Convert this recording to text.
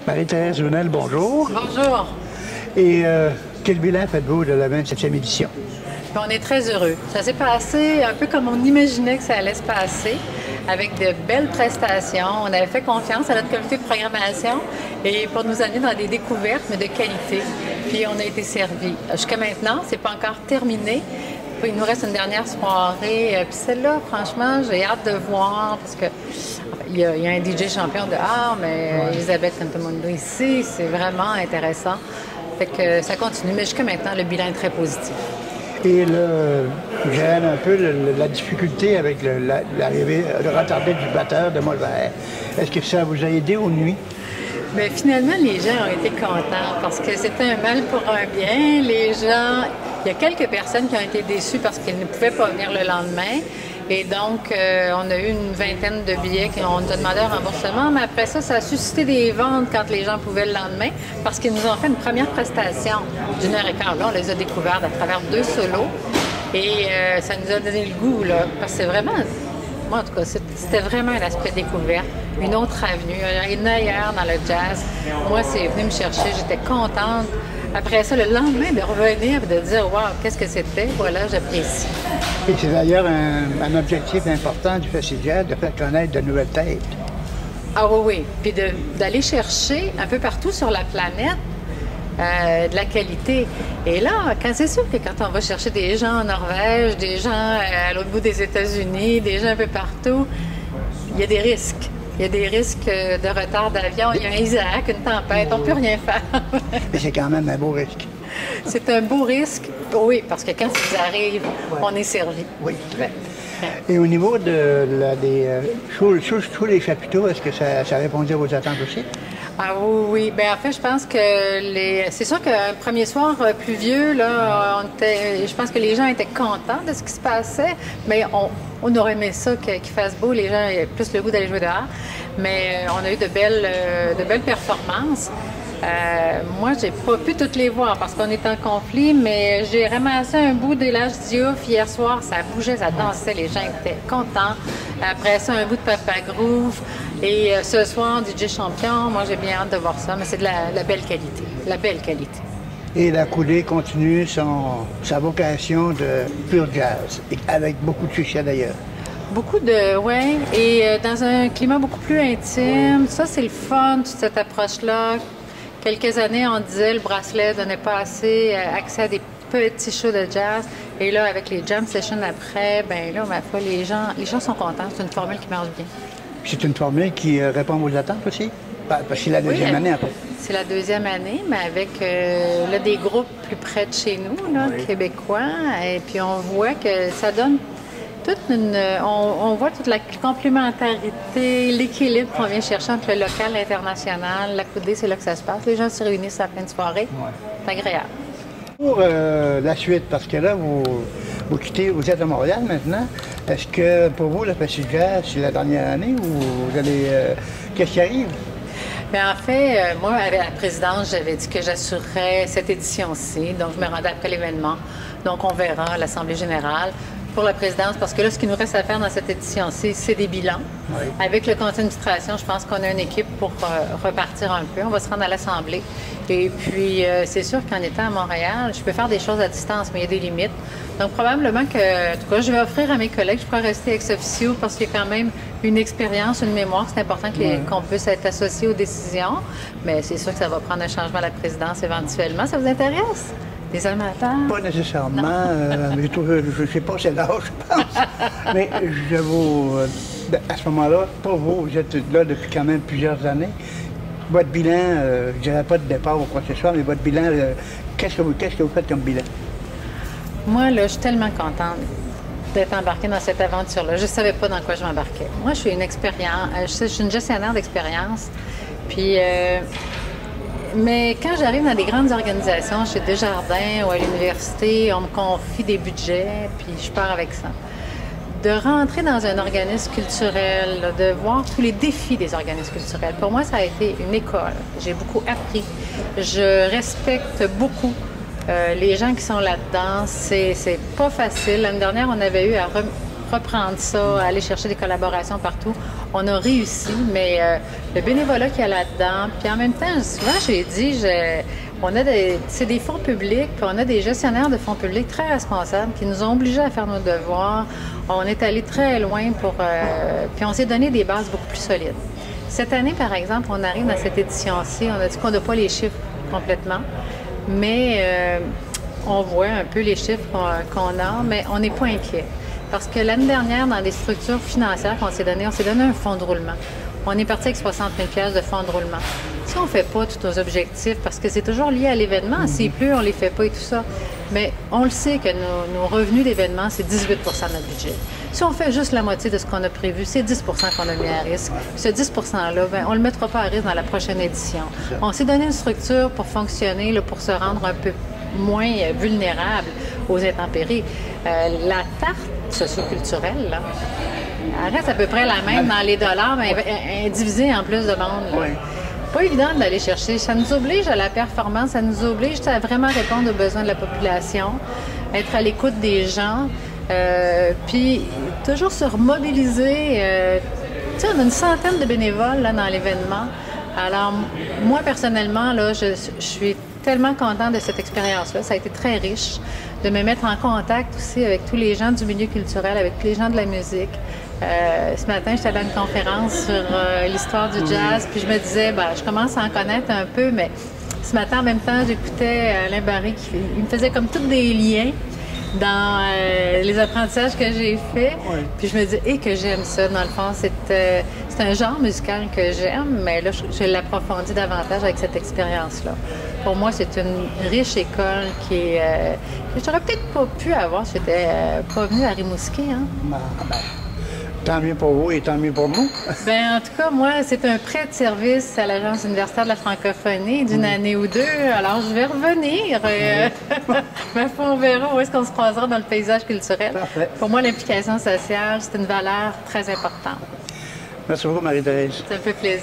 Marie-Thérèse Lunel, bonjour. Bonjour. Et quel bilan faites-vous de la 27e édition? On est très heureux. Ça s'est passé un peu comme on imaginait que ça allait se passer, avec de belles prestations. On avait fait confiance à notre comité de programmation et pour nous amener dans des découvertes, mais de qualité. Puis on a été servis. Jusqu'à maintenant, c'est pas encore terminé. Il nous reste une dernière soirée. Puis celle-là, franchement, j'ai hâte de voir parce que il y a un DJ champion dehors, mais Elisabeth Cantamundo ici, c'est vraiment intéressant. Fait que ça continue, mais jusqu'à maintenant, le bilan est très positif. Et là, gêne un peu la difficulté avec l'arrivée, le retardé du batteur de Molvert. Est-ce que ça vous a aidé aux nuits? Bien, finalement, les gens ont été contents parce que c'était un mal pour un bien. Les gens, il y a quelques personnes qui ont été déçues parce qu'ils ne pouvaient pas venir le lendemain. Et donc, on a eu une vingtaine de billets qu'on nous a demandé un remboursement. Mais après ça, ça a suscité des ventes quand les gens pouvaient le lendemain parce qu'ils nous ont fait une première prestation d'une heure et quart. Là, on les a découvertes à travers 2 solos. Et ça nous a donné le goût, là, parce que c'est vraiment... Moi, en tout cas, c'était vraiment un aspect découverte, une autre avenue, une ailleurs dans le jazz. Moi, c'est venu me chercher, j'étais contente. Après ça, le lendemain, de revenir et de dire « Wow, qu'est-ce que c'était? » Voilà, j'apprécie. Et c'est d'ailleurs un objectif important du Festival de faire connaître de nouvelles têtes. Ah oui, oui. Puis d'aller chercher un peu partout sur la planète de la qualité. Et là, c'est sûr que quand on va chercher des gens en Norvège, des gens à l'autre bout des États-Unis, des gens un peu partout, il y a des risques. Il y a des risques de retard d'avion. Il y a un Isaac, une tempête, on ne peut rien faire. Mais c'est quand même un beau risque. C'est un beau risque, oui, parce que quand ils arrivent, on est servi. Oui. Et au niveau tous les chapiteaux, est-ce que ça répondait à vos attentes aussi? Ah oui, oui. Bien, en fait, je pense que c'est sûr qu'un premier soir pluvieux, là, je pense que les gens étaient contents de ce qui se passait, mais on aurait aimé ça qu'il fasse beau, les gens avaient plus le goût d'aller jouer dehors. Mais on a eu de belles performances. Moi, j'ai pas pu toutes les voir parce qu'on est en conflit, mais j'ai ramassé un bout d'Élage Diouf hier soir. Ça bougeait, ça dansait, les gens étaient contents. Après ça, un bout de Papa Groove. Et ce soir, DJ Champion, moi, j'ai bien hâte de voir ça, mais c'est de la belle qualité. La belle qualité. Et la coulée continue sa vocation de pur jazz, avec beaucoup de succès d'ailleurs. Oui, et dans un climat beaucoup plus intime. Ça, c'est le fun, toute cette approche-là. Quelques années, on disait le bracelet donnait pas assez accès à des petits shows de jazz. Et là, avec les jam sessions après, ben là, ma foi, les gens sont contents. C'est une formule qui marche bien. C'est une formule qui répond à vos attentes aussi? Parce que c'est la deuxième année, en fait. C'est la deuxième année, mais avec des groupes plus près de chez nous, là, québécois. Et puis, on voit que ça donne on voit toute la complémentarité, l'équilibre qu'on vient chercher entre le local et l'international. La coudée, c'est là que ça se passe. Les gens se réunissent à la fin de soirée. C'est agréable. Pour la suite, parce que là, vous quittez, vous êtes à Montréal maintenant. Est-ce que pour vous, le festival, c'est la dernière année ou vous allez... qu'est-ce qui arrive? Bien, en fait, moi, avec la présidence, j'avais dit que j'assurerais cette édition-ci. Donc, je me rendais après l'événement. Donc, on verra à l'Assemblée générale pour la présidence, parce que là, ce qu'il nous reste à faire dans cette édition-ci, c'est des bilans. Oui. Avec le conseil d'administration, je pense qu'on a une équipe pour repartir un peu. On va se rendre à l'Assemblée. Et puis, c'est sûr qu'en étant à Montréal, je peux faire des choses à distance, mais il y a des limites. Donc, probablement que, en tout cas, je vais offrir à mes collègues, je pourrais rester ex officio parce qu'il y a quand même une expérience, une mémoire. C'est important qu'on puisse être associé aux décisions. Mais c'est sûr que ça va prendre un changement à la présidence éventuellement. Ça vous intéresse? Des amateurs? Pas nécessairement. Je ne sais pas c'est l'âge, je pense. Mais à ce moment-là, pour vous, vous êtes là depuis quand même plusieurs années. Votre bilan, je ne dirais pas de départ ou quoi que ce soit, mais votre bilan, qu'est-ce que vous faites comme bilan? Moi, là, je suis tellement contente d'être embarquée dans cette aventure-là. Je ne savais pas dans quoi je m'embarquais. Moi, je suis je suis une gestionnaire d'expérience. Puis... Mais quand j'arrive dans des grandes organisations, chez Desjardins ou à l'université, on me confie des budgets, puis je pars avec ça. De rentrer dans un organisme culturel, de voir tous les défis des organismes culturels, pour moi, ça a été une école. J'ai beaucoup appris. Je respecte beaucoup les gens qui sont là-dedans. C'est pas facile. L'année dernière, on avait eu à reprendre ça, aller chercher des collaborations partout. On a réussi, mais le bénévolat qu'il y a là-dedans, puis en même temps, souvent j'ai dit, c'est des fonds publics, puis on a des gestionnaires de fonds publics très responsables qui nous ont obligés à faire nos devoirs. On est allé très loin puis on s'est donné des bases beaucoup plus solides. Cette année, par exemple, on arrive dans cette édition-ci, on a dit qu'on n'a pas les chiffres complètement, mais on voit un peu les chiffres qu'on a, mais on n'est pas inquiet. Parce que l'année dernière, dans les structures financières qu'on s'est donné, on s'est donné un fonds de roulement. On est parti avec 60 000 de fonds de roulement. Si on ne fait pas tous nos objectifs, parce que c'est toujours lié à l'événement, s'il pleut, on ne les fait pas et tout ça, mais on le sait que nos revenus d'événement, c'est 18 de notre budget. Si on fait juste la moitié de ce qu'on a prévu, c'est 10 qu'on a mis à risque. Ce 10 %-là, on ne le mettra pas à risque dans la prochaine édition. On s'est donné une structure pour fonctionner, là, pour se rendre un peu moins vulnérable aux intempéries. La tarte socioculturelle, là, elle reste à peu près la même dans les dollars, mais divisée en plus de monde. Oui. Pas évident d'aller chercher. Ça nous oblige à la performance, ça nous oblige à vraiment répondre aux besoins de la population, être à l'écoute des gens, puis toujours se remobiliser. Tu sais, on a une centaine de bénévoles là, dans l'événement. Alors, moi, personnellement, là, je suis tellement contente de cette expérience-là. Ça a été très riche de me mettre en contact aussi avec tous les gens du milieu culturel, avec tous les gens de la musique. Ce matin, j'étais à une conférence sur l'histoire du jazz, puis je me disais, je commence à en connaître un peu, mais ce matin, en même temps, j'écoutais Alain Barry, il me faisait comme tous des liens dans les apprentissages que j'ai faits. Oui. Puis je me dis, que j'aime ça. Dans le fond, c'est un genre musical que j'aime, mais là, je l'approfondis davantage avec cette expérience-là. Pour moi, c'est une riche école que j'aurais peut-être pas pu avoir si j'étais pas venue à Rimouski. Hein? Tant mieux pour vous et tant mieux pour nous. En tout cas, moi, c'est un prêt de service à l'Agence universitaire de la francophonie d'une année ou deux. Alors, je vais revenir. Ma foi, on verra où est-ce qu'on se croisera dans le paysage culturel. Parfait. Pour moi, l'implication sociale, c'est une valeur très importante. Merci beaucoup, Marie-Thérèse. Ça me fait plaisir.